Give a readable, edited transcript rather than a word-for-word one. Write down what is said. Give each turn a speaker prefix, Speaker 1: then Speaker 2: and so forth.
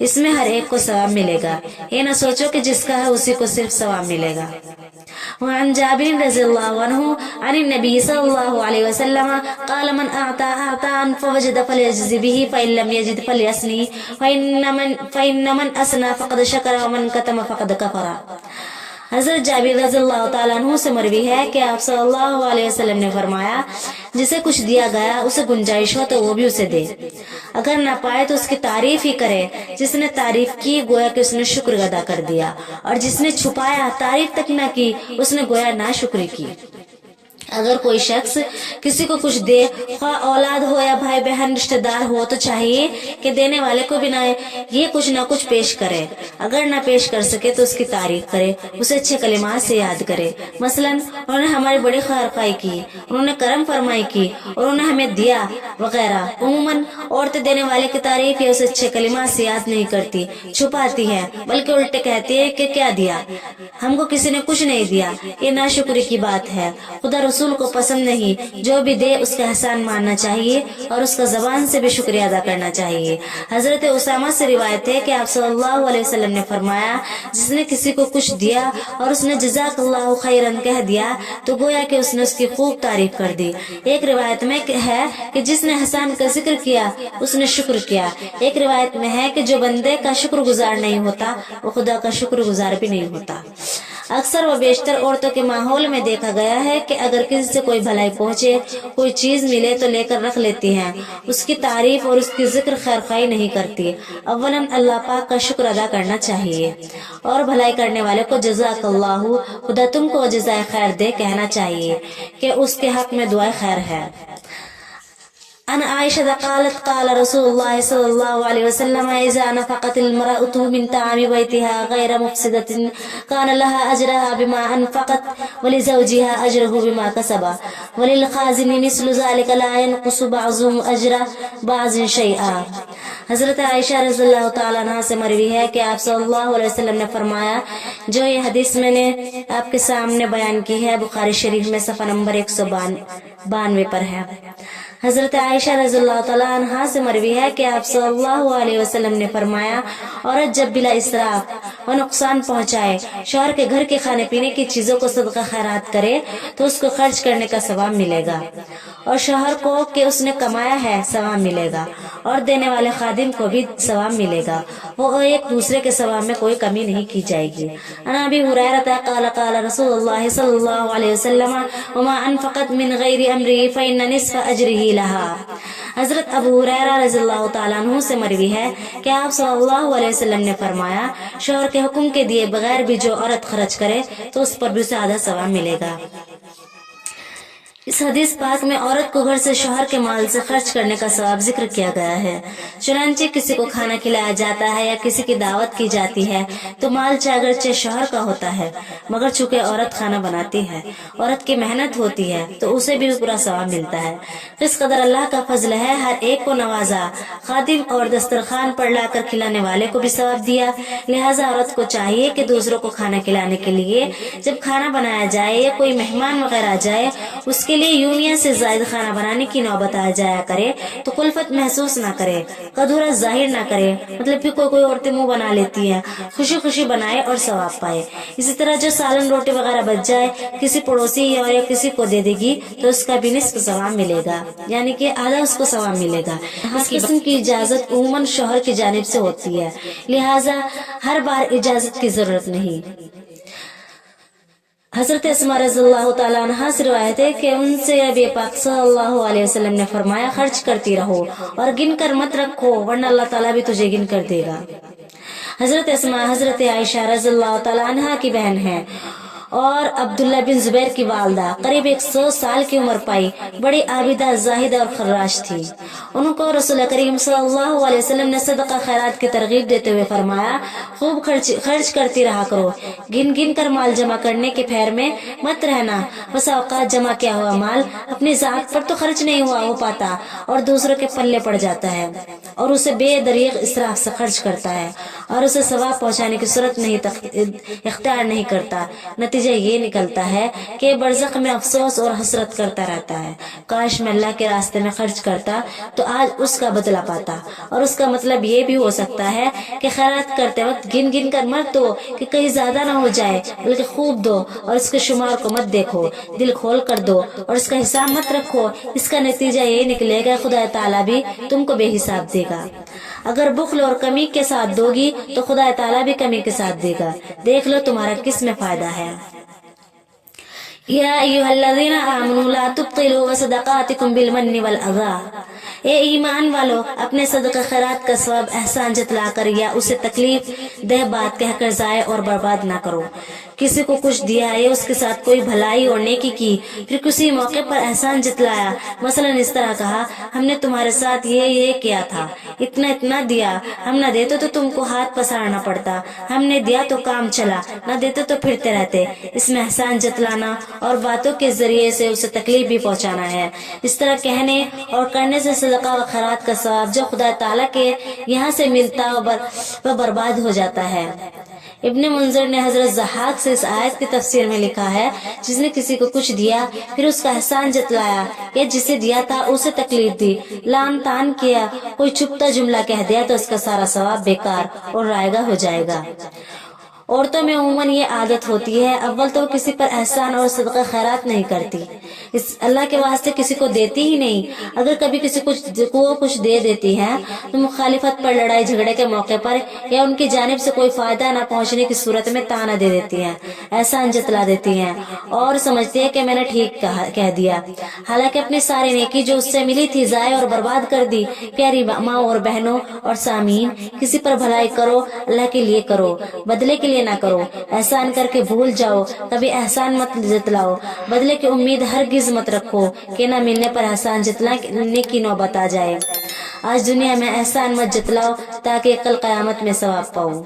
Speaker 1: اس میں ہر ایک کو ثواب ملے گا، یہ نہ سوچو کہ جس کا ہے اسی کو صرف ثواب ملے گا۔ وعن جابر رضی اللہ عنہ عن النبی صلی اللہ علیہ وسلم قال من اعطى عطاء فوجد فليجزي به فإن لم يجد فليثني فإن من أثنى فقد شكر ومن كتم فقد كفر۔ حضرت جابر رضی اللہ تعالیٰ عنہ سے مروی ہے کہ آپ صلی اللہ علیہ وسلم نے فرمایا، جسے کچھ دیا گیا اسے گنجائش ہو تو وہ بھی اسے دے، اگر نہ پائے تو اس کی تعریف ہی کرے۔ جس نے تعریف کی گویا کہ اس نے شکر ادا کر دیا، اور جس نے چھپایا تعریف تک نہ کی اس نے گویا ناشکری کی۔ اگر کوئی شخص کسی کو کچھ دے، خواہ اولاد ہو یا بھائی بہن رشتہ دار ہو، تو چاہیے کہ دینے والے کو بھی نہ یہ کچھ نہ کچھ پیش کرے، اگر نہ پیش کر سکے تو اس کی تعریف کرے، اسے اچھے کلمات سے یاد کرے۔ مثلا انہوں نے ہماری بڑی خیرخواہی کی، انہوں نے کرم فرمائی کی، انہوں نے ہمیں دیا وغیرہ۔ عموماً عورتیں دینے والے کی تعریف یا اسے اچھے کلمات سے یاد نہیں کرتی، چھپاتی ہیں، بلکہ الٹے کہتی ہے کہ کیا دیا، ہم کو کسی نے کچھ نہیں دیا۔ یہ ناشکری کی بات ہے، خدا رسول کو پسند نہیں۔ جو بھی دے اس کا احسان ماننا چاہیے اور اس کا زبان سے بھی شکریہ ادا کرنا چاہیے۔ حضرت اسامہ سے روایت ہے کہ آپ صلی اللہ علیہ وسلم نے فرمایا، جس نے کسی کو کچھ دیا اور اس نے جزاک اللہ خیرن کہہ دیا تو گویا کہ اس نے اس کی خوب تعریف کر دی۔ ایک روایت میں ہے کہ جس نے احسان کا ذکر کیا اس نے شکر کیا۔ ایک روایت میں ہے کہ جو بندے کا شکر گزار نہیں ہوتا وہ خدا کا شکر گزار بھی نہیں ہوتا۔ اکثر و بیشتر عورتوں کے ماحول میں دیکھا گیا ہے کہ اگر کسی سے کوئی بھلائی پہنچے، کوئی چیز ملے تو لے کر رکھ لیتی ہیں، اس کی تعریف اور اس کی ذکر خیرخواہی نہیں کرتی۔ اولاً اللہ پاک کا شکر ادا کرنا چاہیے اور بھلائی کرنے والے کو جزاک اللہ، خدا تم کو جزائے خیر دے کہنا چاہیے کہ اس کے حق میں دعائے خیر ہے۔ عن عائشة قالت قال رسول الله صلى الله عليه وسلم إذا نفقت المرأة من طعام بيتها غير مفسدة كان لها أجرها بما أنفقت ولزوجها أجره بما كسب وللخازن مثل ذلك لا ينقص بعضهم أجر بعض شيئا۔ حضرت عائشہ رضی اللہ تعالیٰ عنہ سے مروی ہے کہ آپ صلی اللہ علیہ وسلم نے فرمایا، جو یہ حدیث میں نے آپ کے سامنے بیان کی ہے بخاری شریف میں صفحہ نمبر 192 پر ہے۔ حضرت عائشہ رضی اللہ تعالیٰ عنہ سے مروی ہے کہ آپ صلی اللہ علیہ وسلم نے فرمایا، عورت جب بلا اسراف و نقصان پہنچائے شوہر کے گھر کے کھانے پینے کی چیزوں کو صدقہ خیرات کرے تو اس کو خرچ کرنے کا ثواب ملے گا، اور شوہر کو کہ اس نے کمایا ہے ثواب ملے گا، اور دینے والے خادم کو بھی ثواب ملے گا، وہ ایک دوسرے کے ثواب میں کوئی کمی نہیں کی جائے گی۔ عن ابی ہریرہ قال قال رسول اللہ صلی اللہ علیہ وسلم وما انفقت من غیر امری فإن نصف اجرہ لہا۔ حضرت ابو ہریرہ رضی اللہ تعالیٰ عنہ سے مروی ہے کہ آپ صلی اللہ علیہ وسلم نے فرمایا، شوہر کے حکم کے دیے بغیر بھی جو عورت خرچ کرے تو اس پر بھی اسے آدھا ثواب ملے گا۔ اس حدیث پاک میں عورت کو گھر سے شوہر کے مال سے خرچ کرنے کا ثواب ذکر کیا گیا ہے۔ چنانچہ کسی کو کھانا کھلایا جاتا ہے یا کسی کی دعوت کی جاتی ہے تو مال اگرچہ شوہر کا ہوتا ہے، مگر چونکہ عورت کھانا بناتی ہے، عورت کی محنت ہوتی ہے تو اسے بھی پورا ثواب ملتا ہے۔ اس قدر اللہ کا فضل ہے، ہر ایک کو نوازا، خادم اور دسترخوان پر لا کر کھلانے والے کو بھی ثواب دیا۔ لہٰذا عورت کو چاہیے کہ دوسروں کو کھانا کھلانے کے لیے جب کھانا بنایا جائے یا کوئی مہمان وغیرہ جائے، اس کے لیے یونین سے زائد کھانا بنانے کی نوبت آ جایا کرے تو کلفت محسوس نہ کرے، قدورت ظاہر نہ کرے، مطلب کہ کوئی عورتیں منہ بنا لیتی ہیں، خوشی خوشی بنائے اور ثواب پائے۔ اسی طرح جو سالن روٹی وغیرہ بچ جائے کسی پڑوسی یا کسی کو دے دے گی تو اس کا بھی نصف ثواب ملے گا، یعنی کہ آدھا اس کو ثواب ملے گا۔ اس قسم کی اجازت عموماً شوہر کی جانب سے ہوتی ہے، لہٰذا ہر بار اجازت کی ضرورت نہیں۔ حضرت اسماء رضی اللہ تعالیٰ عنہ سے روایت ہے کہ ان سے نبی پاک صلی اللہ علیہ وسلم نے فرمایا، خرچ کرتی رہو اور گن کر مت رکھو ورنہ اللہ تعالیٰ بھی تجھے گن کر دے گا۔ حضرت اسماء حضرت عائشہ رضی اللہ تعالیٰ عنہ کی بہن ہیں اور عبداللہ بن زبیر کی والدہ، قریب 100 سال کی عمر پائی، بڑی عابدہ، زاہدہ اور خراش تھی۔ ان کو رسول کریم صلی اللہ علیہ وسلم نے صدقہ خیرات کی ترغیب دیتے ہوئے فرمایا، خوب خرچ کرتی رہا کرو، گن گن کر مال جمع کرنے کے پھیر میں مت رہنا، بسا اوقات جمع کیا ہوا مال اپنی ذات پر تو خرچ نہیں ہو پاتا اور دوسروں کے پلے پڑ جاتا ہے اور اسے بے دریغ اسراف سے خرچ کرتا ہے اور اسے ثواب پہنچانے کی صورت نہیں اختیار نہیں کرتا، نتیجہ نتیجہ یہ نکلتا ہے کہ برزخ میں افسوس اور حسرت کرتا رہتا ہے، کاش میں اللہ کے راستے میں خرچ کرتا تو آج اس کا بدلہ پاتا۔ اور اس کا مطلب یہ بھی ہو سکتا ہے کہ خیرات کرتے وقت گن گن کر مت دو کہ کہیں زیادہ نہ ہو جائے، بلکہ خوب دو اور اس کے شمار کو مت دیکھو، دل کھول کر دو اور اس کا حساب مت رکھو۔ اس کا نتیجہ یہ نکلے گا خدا تعالیٰ بھی تم کو بے حساب دے گا۔ اگر بخل اور کمی کے ساتھ دو گی تو خدا تعالیٰ بھی کمی کے ساتھ دے گا۔ دیکھ لو تمہارا کس میں فائدہ ہے۔ یا ایھا الذین آمنوا لا تبطلوا صدقاتکم بالمن والاذی، اے ایمان والو اپنے صدقہ خیرات کا ثواب احسان جتلا کر یا اسے تکلیف دہ بات کہہ کر ضائع اور برباد نہ کرو۔ کسی کو کچھ دیا یا اس کے ساتھ کوئی بھلائی اور نیکی کی، پھر کسی موقع پر احسان جتلایا، مثلا اس طرح کہا ہم نے تمہارے ساتھ یہ کیا تھا، اتنا دیا، ہم نہ دیتے تو تم کو ہاتھ پسارنا پڑتا، ہم نے دیا تو کام چلا، نہ دیتے تو پھرتے رہتے۔ اس میں احسان جتلانا اور باتوں کے ذریعے سے اسے تکلیف بھی پہنچانا ہے۔ اس طرح کہنے اور کرنے سے صدقہ و خیرات کا ثواب جو خدا تعالیٰ کے یہاں سے ملتا وہ برباد ہو جاتا ہے۔ ابن منذر نے حضرت ضحاک سے اس آیت کی تفسیر میں لکھا ہے، جس نے کسی کو کچھ دیا پھر اس کا احسان جتلایا یا جسے دیا تھا اسے تکلیف دی، لان تان کیا، کوئی چھپتا جملہ کہہ دیا تو اس کا سارا ثواب بیکار اور رائگاں ہو جائے گا۔ عورتوں میں عموماً یہ عادت ہوتی ہے، اول تو کسی پر احسان اور صدقہ خیرات نہیں کرتی، اس اللہ کے واسطے کسی کو دیتی ہی نہیں۔ اگر کبھی کسی کو کچھ دے دیتی ہے تو مخالفت پر، لڑائی جھگڑے کے موقع پر یا ان کی جانب سے کوئی فائدہ نہ پہنچنے کی صورت میں تانا دے دیتی ہیں، احسان جتلا دیتی ہیں اور سمجھتی ہے کہ میں نے ٹھیک کہہ دیا، حالانکہ اپنی ساری نیکی جو اس سے ملی تھی ضائع اور برباد کر دی۔ پیاری ماں اور بہنوں اور سامعین، کسی پر بھلائی کرو، اللہ کے لیے کرو، بدلے کے لیے نہ کرو۔ احسان کر کے بھول جاؤ، کبھی احسان مت جتلاؤ، بدلے کی امید ہرگز مت رکھو کہ نہ ملنے پر احسان جتلانے کی نوبت آ جائے۔ آج دنیا میں احسان مت جتلاؤ تاکہ کل قیامت میں ثواب پاؤ۔